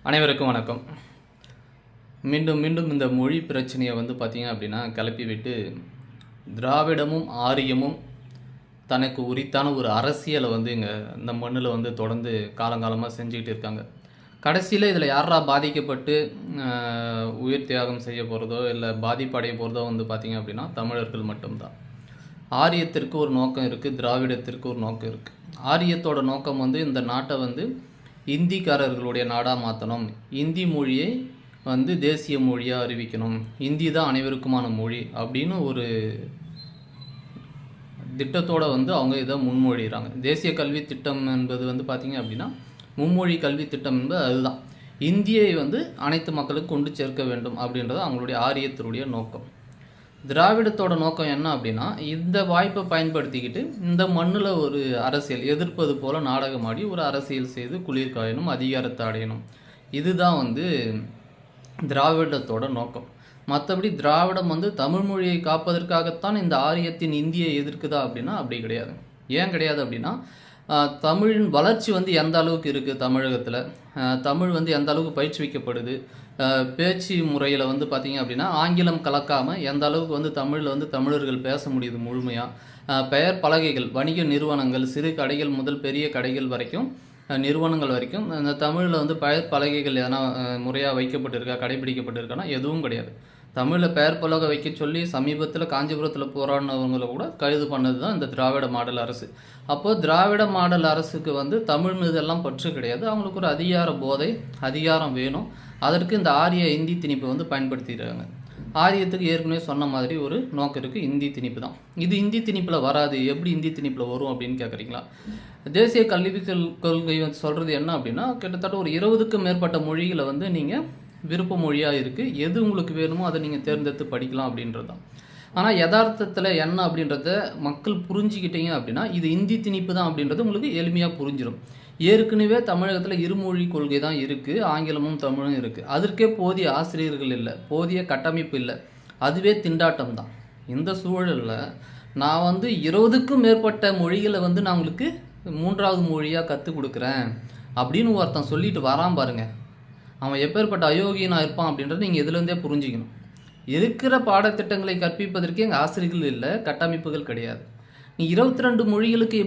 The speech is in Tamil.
அனைவருக்கும் வணக்கம். மீண்டும் மீண்டும் இந்த மொழி பிரச்சனையை பார்த்தீங்க அப்படின்னா கிளப்பி விட்டு திராவிடமும் ஆரியமும் தனக்கு உரித்தான ஒரு அரசியலை இங்கே இந்த மண்ணில் தொடர்ந்து காலங்காலமாக செஞ்சுக்கிட்டு இருக்காங்க. கடைசியில் இதில் யாரா பாதிக்கப்பட்டு உயிர் தியாகம் செய்ய போகிறதோ இல்லை பாதிப்படைய போகிறதோ பார்த்தீங்க அப்படின்னா தமிழர்கள் மட்டும்தான். ஆரியத்திற்கு ஒரு நோக்கம் இருக்குது, திராவிடத்திற்கு ஒரு நோக்கம் இருக்குது. ஆரியத்தோட நோக்கம் இந்த நாட்டை இந்திக்காரர்களுடைய நாடாக மாற்றணும், இந்தி மொழியை தேசிய மொழியாக அறிவிக்கணும், இந்தி தான் அனைவருக்குமான மொழி அப்படின்னு ஒரு திட்டத்தோடு அவங்க இதை முன்மொழிகிறாங்க. தேசிய கல்வி திட்டம் என்பது பார்த்திங்க அப்படின்னா மும்மொழி கல்வி திட்டம் என்பது அதுதான். இந்தியை அனைத்து மக்களுக்கும் கொண்டு சேர்க்க வேண்டும் அப்படின்றது அவங்களுடைய ஆரியத்தினுடைய நோக்கம். திராவிடத்தோட நோக்கம் என்ன அப்படின்னா இந்த வாய்ப்பை பயன்படுத்திக்கிட்டு இந்த மண்ணில் ஒரு அரசியல் எதிர்ப்பது போல் நாடகமாடி ஒரு அரசியல் செய்து குளிர் காயணும், அதிகாரத்தை அடையணும். இதுதான் திராவிடத்தோட நோக்கம். மற்றபடி திராவிடம் தமிழ் மொழியை காப்பதற்காகத்தான் இந்த ஆரியத்தின் இந்தியை எதிர்க்குதா அப்படின்னா அப்படி கிடையாது. ஏன் கிடையாது அப்படின்னா தமிழின் வளர்ச்சி எந்த அளவுக்கு இருக்குது தமிழகத்தில், தமிழ் எந்த அளவுக்கு பயிற்றுவிக்கப்படுது, பேச்சு முறையில் பார்த்திங்க அப்படின்னா ஆங்கிலம் கலக்காமல் எந்த அளவுக்கு தமிழில் தமிழர்கள் பேச முடியுது முழுமையாக. பெயர் பலகைகள், வணிக நிறுவனங்கள், சிறு கடைகள் முதல் பெரிய கடைகள் வரைக்கும், நிறுவனங்கள் வரைக்கும் இந்த தமிழில் பெயர் பலகைகள் எதனா முறையாக வைக்கப்பட்டிருக்கா, கடைபிடிக்கப்பட்டிருக்கானா எதுவும் கிடையாது. தமிழில் பெயர் பலகை வைக்க சொல்லி சமீபத்தில் காஞ்சிபுரத்தில் போராடினவங்களை கூட கைது பண்ணது தான் இந்த திராவிட மாடல் அரசு. அப்போது திராவிட மாடல் அரசுக்கு தமிழ் மீதெல்லாம் பற்று கிடையாது. அவங்களுக்கு ஒரு அதிகார போதை, அதிகாரம் வேணும். அதற்கு இந்த ஆரிய இந்தி திணிப்பை பயன்படுத்திடுறாங்க. ஆரியத்துக்கு ஏற்கனவே சொன்ன மாதிரி ஒரு நோக்கம் இருக்குது, இந்தி திணிப்பு தான். இது இந்தி திணிப்பில் வராது, எப்படி இந்தி திணிப்பில் வரும் அப்படின்னு கேட்குறீங்களா? தேசிய கல்வி கொள்கை சொல்கிறது என்ன அப்படின்னா கிட்டத்தட்ட ஒரு 20க்கும் மேற்பட்ட மொழிகளை நீங்கள் விருப்ப மொழியாக இருக்குது, எது உங்களுக்கு வேணுமோ அதை நீங்கள் தேர்ந்தெடுத்து படிக்கலாம் அப்படின்றது தான். ஆனால் யதார்த்தத்தில் என்ன அப்படின்றத மக்கள் புரிஞ்சிக்கிட்டீங்க அப்படின்னா இது இந்தி திணிப்பு தான் அப்படின்றது உங்களுக்கு எளிமையாக புரிஞ்சிடும். ஏற்கனவே தமிழகத்தில் இருமொழி கொள்கை தான் இருக்குது, ஆங்கிலமும் தமிழும் இருக்குது. அதற்கே போதிய ஆசிரியர்கள் இல்லை, போதிய கட்டமைப்பு இல்லை, அதுவே திண்டாட்டம் தான். இந்த சூழலில் நான் 20க்கும் மேற்பட்ட மொழிகளை நான் உங்களுக்கு 3வது மொழியாக கற்றுக் கொடுக்குறேன் அப்படின்னு ஒருத்தன் சொல்லிட்டு வரான் பாருங்க, அவன் எப்பேற்பட்ட அயோக்கியனாக இருப்பான் அப்படின்றத நீங்கள் இதுலேருந்தே புரிஞ்சிக்கணும். இருக்கிற பாடத்திட்டங்களை கற்பிப்பதற்கே எங்கள் ஆசிரியர்கள் இல்லை, கட்டமைப்புகள் கிடையாது. நீ 22 மொழிகளுக்கு எப்படி